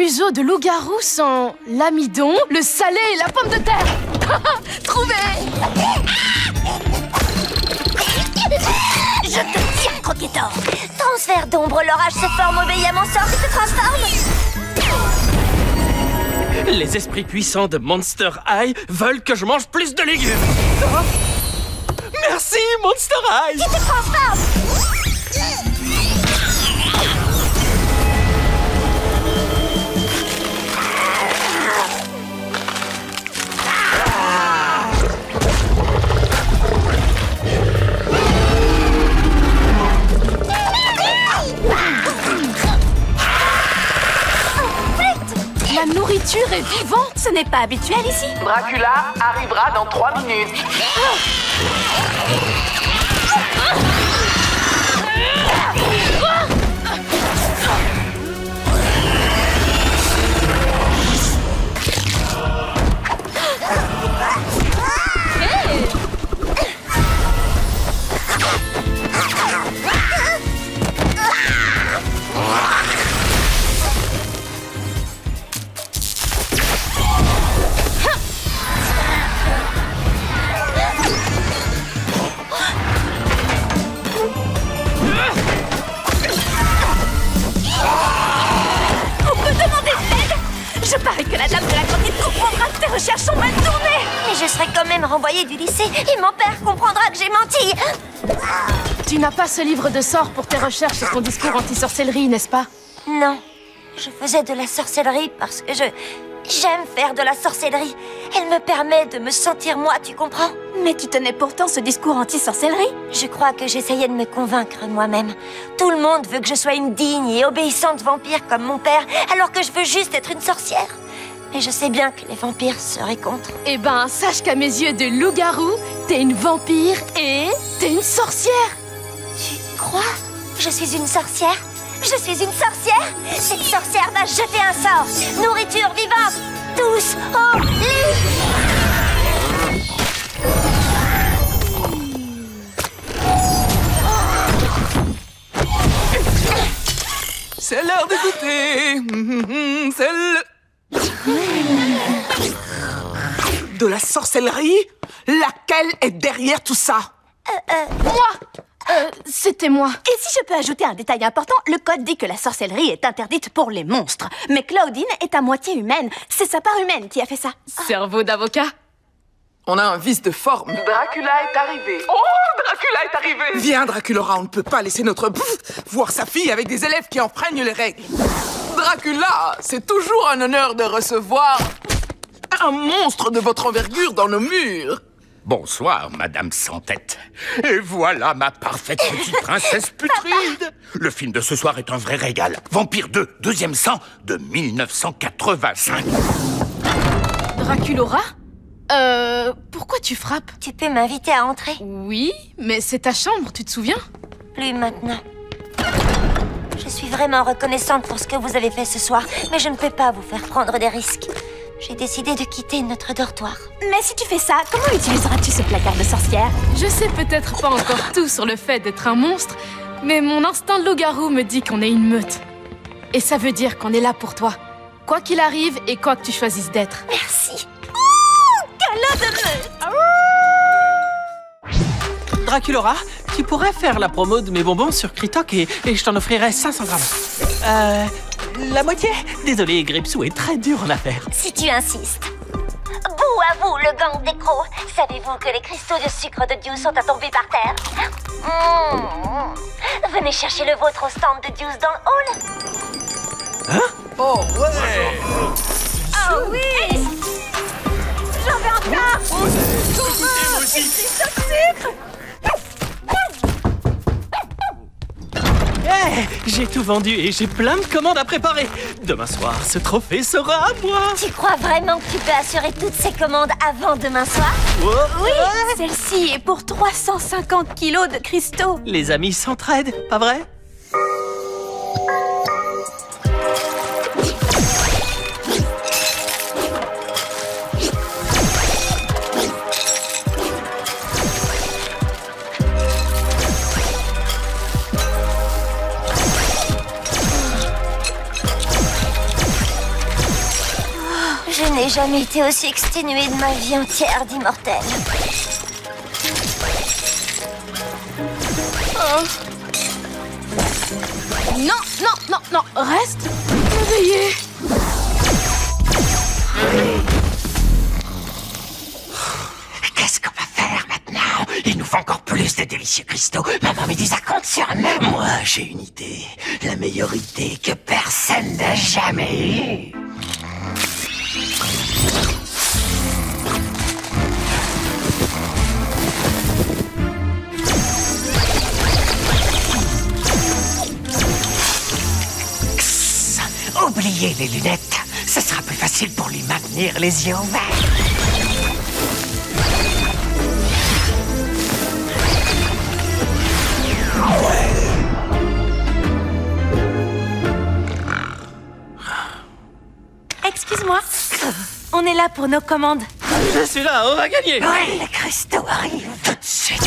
museau de loup-garou sans l'amidon, le salé et la pomme de terre. Trouvé! Je te tire, Croquetor. Transfert d'ombre, l'orage se forme, obéis à mon sort qui se transforme. Les esprits puissants de Monster High veulent que je mange plus de légumes. Oh. Merci, Monster High. Qui se transforme. La nourriture est vivante. Ce n'est pas habituel ici. Dracula arrivera dans 3 minutes. Je parie que la dame de la cantine comprendra que tes recherches sont mal tournées. Mais je serai quand même renvoyée du lycée et mon père comprendra que j'ai menti. Tu n'as pas ce livre de sorts pour tes recherches et ton discours anti-sorcellerie, n'est-ce pas? Non, je faisais de la sorcellerie parce que j'aime faire de la sorcellerie. Elle me permet de me sentir moi, tu comprends? Mais tu tenais pourtant ce discours anti-sorcellerie. Je crois que j'essayais de me convaincre moi-même. Tout le monde veut que je sois une digne et obéissante vampire comme mon père, alors que je veux juste être une sorcière. Mais je sais bien que les vampires seraient contre. Eh ben, sache qu'à mes yeux de loup-garou, t'es une vampire et t'es une sorcière. Tu crois? Je suis une sorcière? Je suis une sorcière? Cette sorcière va jeter un sort. Nourriture vivante. Tous au lit. C'est l'heure de goûter. C'est de la sorcellerie? Laquelle est derrière tout ça? C'était moi. Et si je peux ajouter un détail important, le code dit que la sorcellerie est interdite pour les monstres. Mais Claudine est à moitié humaine. C'est sa part humaine qui a fait ça. Cerveau d'avocat. On a un vice de forme. Dracula est arrivé. Oh, Dracula est arrivé. Viens, Draculaura, on ne peut pas laisser notre voir sa fille avec des élèves qui enfreignent les règles. Dracula, c'est toujours un honneur de recevoir un monstre de votre envergure dans nos murs. Bonsoir, Madame Sans Tête. Et voilà ma parfaite petite princesse putride. Le film de ce soir est un vrai régal. Vampire 2, deuxième sang, de 1985. Draculaura? Pourquoi tu frappes? Tu peux m'inviter à entrer? Oui, mais c'est ta chambre, tu te souviens? Plus maintenant. Je suis vraiment reconnaissante pour ce que vous avez fait ce soir, mais je ne peux pas vous faire prendre des risques. J'ai décidé de quitter notre dortoir. Mais si tu fais ça, comment utiliseras-tu ce placard de sorcière? Je sais peut-être pas encore tout sur le fait d'être un monstre, mais mon instinct de loup-garou me dit qu'on est une meute. Et ça veut dire qu'on est là pour toi. Quoi qu'il arrive et quoi que tu choisisses d'être. Merci. Câlin de meute. Draculaura, tu pourrais faire la promo de mes bonbons sur Kritok et je t'en offrirai 500 grammes. La moitié? Désolé, Gripsou est très dur en affaires. Si tu insistes. Bouh à vous, le gang des crocs. Savez-vous que les cristaux de sucre de Deuce sont à tomber par terre? Venez chercher le vôtre au stand de Deuce dans le hall. Hein? Oh, ouais. Oh oui. J'en veux encore. Hey, j'ai tout vendu et j'ai plein de commandes à préparer. Demain soir, ce trophée sera à moi. Tu crois vraiment que tu peux assurer toutes ces commandes avant demain soir? Oui, celle-ci est pour 350 kilos de cristaux. Les amis s'entraident, pas vrai? n'ai jamais été aussi exténuée de ma vie entière d'immortel. Non, non, non, non, reste éveillé. Qu'est-ce qu'on va faire maintenant? Il nous faut encore plus de délicieux cristaux. Maman Médusa compte sur nous. Moi, j'ai une idée. La meilleure idée que personne n'a jamais eue. Oubliez les lunettes. Ce sera plus facile pour lui maintenir les yeux ouverts. Excuse-moi, on est là pour nos commandes. Je suis là, on va gagner. Oui, les cristaux arrivent tout de suite.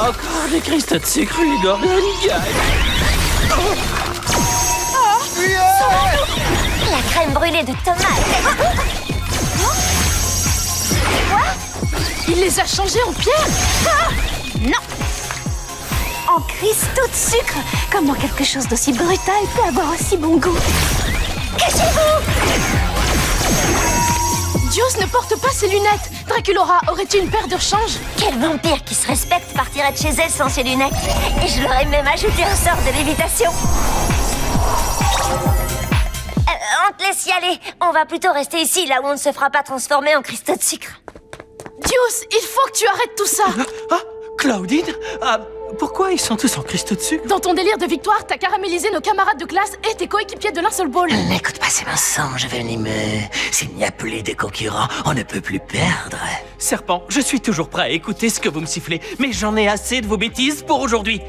Encore des cristaux de sucre, les Gorgon gagne. La crème brûlée de tomate. Il les a changés en pierre. Non! En cristaux de sucre! Comment quelque chose d'aussi brutal peut avoir aussi bon goût? Dios ne porte pas ses lunettes. Draculora, aurais-tu une paire de rechange? Quel vampire qui se respecte partirait de chez elle sans ses lunettes? Et je leur ai même ajouté un sort de lévitation. On te laisse y aller. On va plutôt rester ici, là où on ne se fera pas transformer en cristaux de sucre. Dios, il faut que tu arrêtes tout ça. Ah, Claudine? Ah, pourquoi ils sont tous en cristaux de sucre? Dans ton délire de victoire, t'as caramélisé nos camarades de classe et tes coéquipiers de l'un seul ball. N'écoute pas ces mensonges venimeux. S'il n'y a plus de concurrents, on ne peut plus perdre. Serpent, je suis toujours prêt à écouter ce que vous me sifflez, mais j'en ai assez de vos bêtises pour aujourd'hui.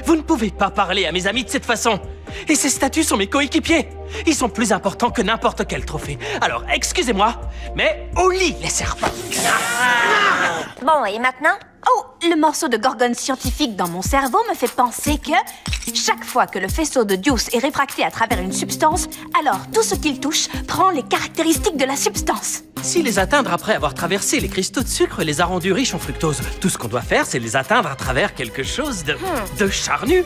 Vous ne pouvez pas parler à mes amis de cette façon. Et ces statues sont mes coéquipiers. Ils sont plus importants que n'importe quel trophée. Alors, excusez-moi, mais au lit, les serpents. Bon, et maintenant? Oh, le morceau de gorgone scientifique dans mon cerveau me fait penser que chaque fois que le faisceau de Dios est réfracté à travers une substance, alors tout ce qu'il touche prend les caractéristiques de la substance. Si les atteindre après avoir traversé les cristaux de sucre les a rendus riches en fructose, tout ce qu'on doit faire, c'est les atteindre à travers quelque chose de charnu.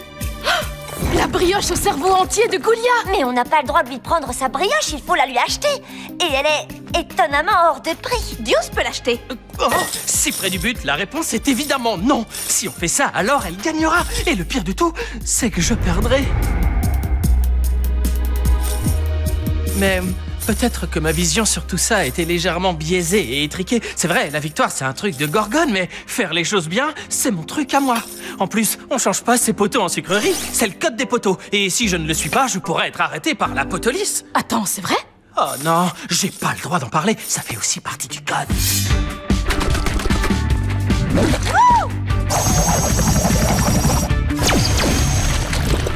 La brioche au cerveau entier de Goulia. Mais on n'a pas le droit de lui prendre sa brioche, il faut la lui acheter. Et elle est étonnamment hors de prix. Dios peut l'acheter. Oh, si près du but, la réponse est évidemment non. Si on fait ça, alors elle gagnera. Et le pire de tout, c'est que je perdrai. Mais peut-être que ma vision sur tout ça était légèrement biaisée et étriquée. C'est vrai, la victoire, c'est un truc de gorgone, mais faire les choses bien, c'est mon truc à moi. En plus, on change pas ces poteaux en sucrerie, c'est le code des poteaux. Et si je ne le suis pas, je pourrais être arrêté par la potolice. Attends, c'est vrai? Oh non, j'ai pas le droit d'en parler, ça fait aussi partie du code.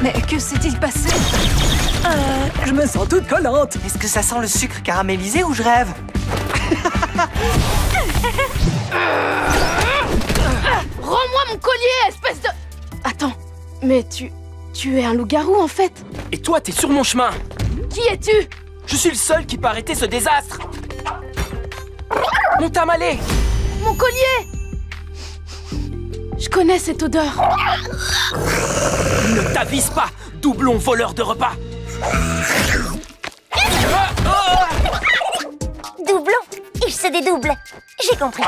Mais que s'est-il passé? Je me sens toute collante. Est-ce que ça sent le sucre caramélisé ou je rêve? Rends-moi mon collier, espèce de... Attends, mais tu es un loup-garou en fait. Et toi, t'es sur mon chemin. Qui es-tu? Je suis le seul qui peut arrêter ce désastre. Mon tamalé. Mon collier! Je connais cette odeur. Ne t'avise pas, doublon voleur de repas. Doublon, il se dédouble. J'ai compris.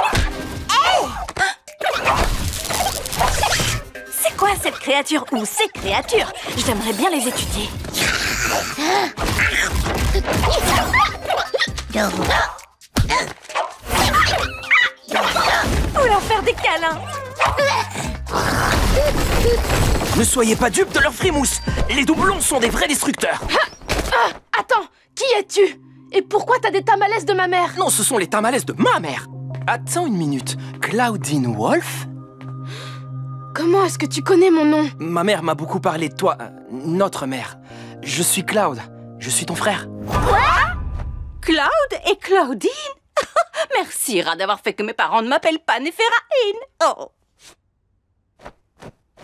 C'est quoi cette créature ou ces créatures? J'aimerais bien les étudier. Ou leur faire des câlins. Ne soyez pas dupes de leur frimousse. Les doublons sont des vrais destructeurs. Attends, qui es-tu? Et pourquoi t'as des tamales de ma mère? Non, ce sont les tamales de ma mère. Attends une minute. Claudine Wolf? Comment est-ce que tu connais mon nom? Ma mère m'a beaucoup parlé de toi. Notre mère. Je suis Cloud. Je suis ton frère. Quoi? Cloud et Claudine? Merci, Ra, d'avoir fait que mes parents ne m'appellent pas Néphéraïne. Oh.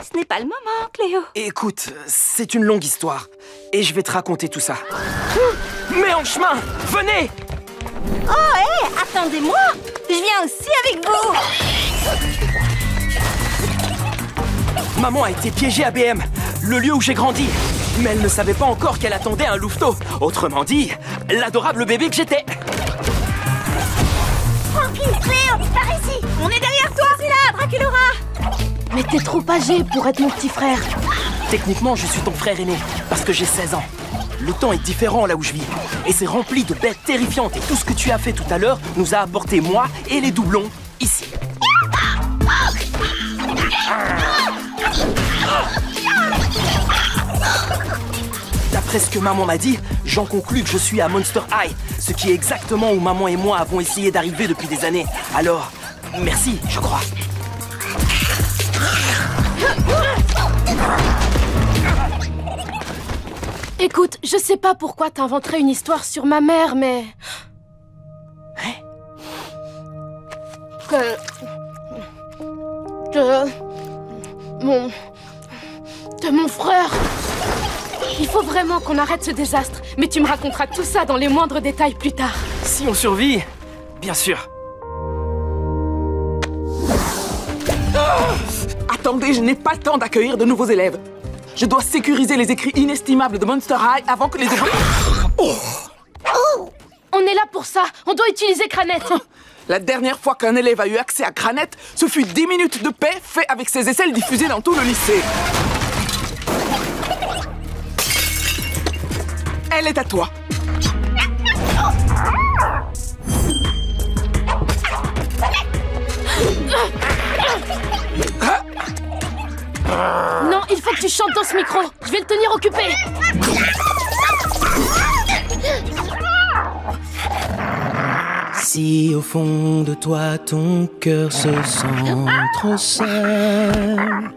Ce n'est pas le moment, Cléo. Écoute, c'est une longue histoire. Et je vais te raconter tout ça. Mais en chemin, venez! Oh, hé, attendez-moi! Je viens aussi avec vous! Maman a été piégée à BM, le lieu où j'ai grandi. Mais elle ne savait pas encore qu'elle attendait un louveteau. Autrement dit, l'adorable bébé que j'étais. Tranquille, Cléo, par ici! On est derrière toi! C'est là, Draculaura! Mais t'es trop âgé pour être mon petit frère. Techniquement, je suis ton frère aîné, parce que j'ai 16 ans. Le temps est différent là où je vis. Et c'est rempli de bêtes terrifiantes. Et tout ce que tu as fait tout à l'heure nous a apporté moi et les doublons ici. D'après ce que maman m'a dit, j'en conclus que je suis à Monster High, ce qui est exactement où maman et moi avons essayé d'arriver depuis des années. Alors, merci, je crois. Écoute, je sais pas pourquoi t'inventerais une histoire sur ma mère, mais... De mon frère. Il faut vraiment qu'on arrête ce désastre, mais tu me raconteras tout ça dans les moindres détails plus tard. Si on survit, bien sûr. Attendez, je n'ai pas le temps d'accueillir de nouveaux élèves. Je dois sécuriser les écrits inestimables de Monster High avant que les... On est là pour ça. On doit utiliser Cranette. La dernière fois qu'un élève a eu accès à Cranette, ce fut 10 minutes de paix fait avec ses aisselles diffusées dans tout le lycée. Elle est à toi. Non, il faut que tu chantes dans ce micro. Je vais le tenir occupé. Si au fond de toi ton cœur se sent trop seul,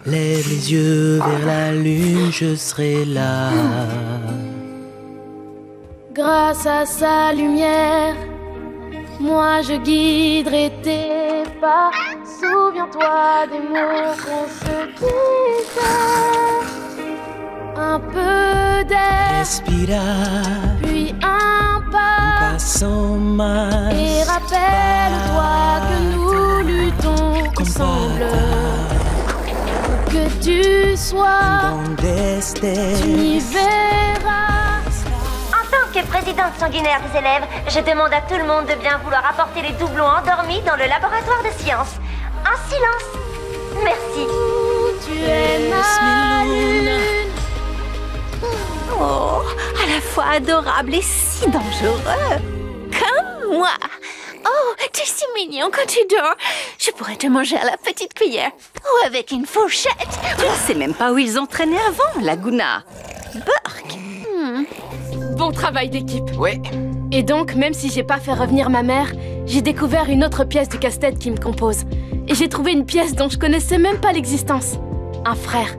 lève les yeux vers la lune, je serai là. Grâce à sa lumière, moi je guiderai tes pas. Souviens-toi des mots qu'on se disait. Un peu d'air, respira, puis un pas, sans masse, et rappelle-toi que nous luttons ensemble. Où que tu sois, tu m'y verras. En tant que présidente sanguinaire des élèves, je demande à tout le monde de bien vouloir apporter les doublons endormis dans le laboratoire de sciences. En silence. Merci. Tu es ma lune. Oh, à la fois adorable et si dangereux. Comme moi. Oh, tu es si mignon quand tu dors. Je pourrais te manger à la petite cuillère. Ou avec une fourchette. Je ne sais même pas où ils ont traîné avant, Laguna. Burk. Bon travail d'équipe. Ouais. Et donc, même si j'ai pas fait revenir ma mère, j'ai découvert une autre pièce du casse-tête qui me compose. Et j'ai trouvé une pièce dont je connaissais même pas l'existence. Un frère.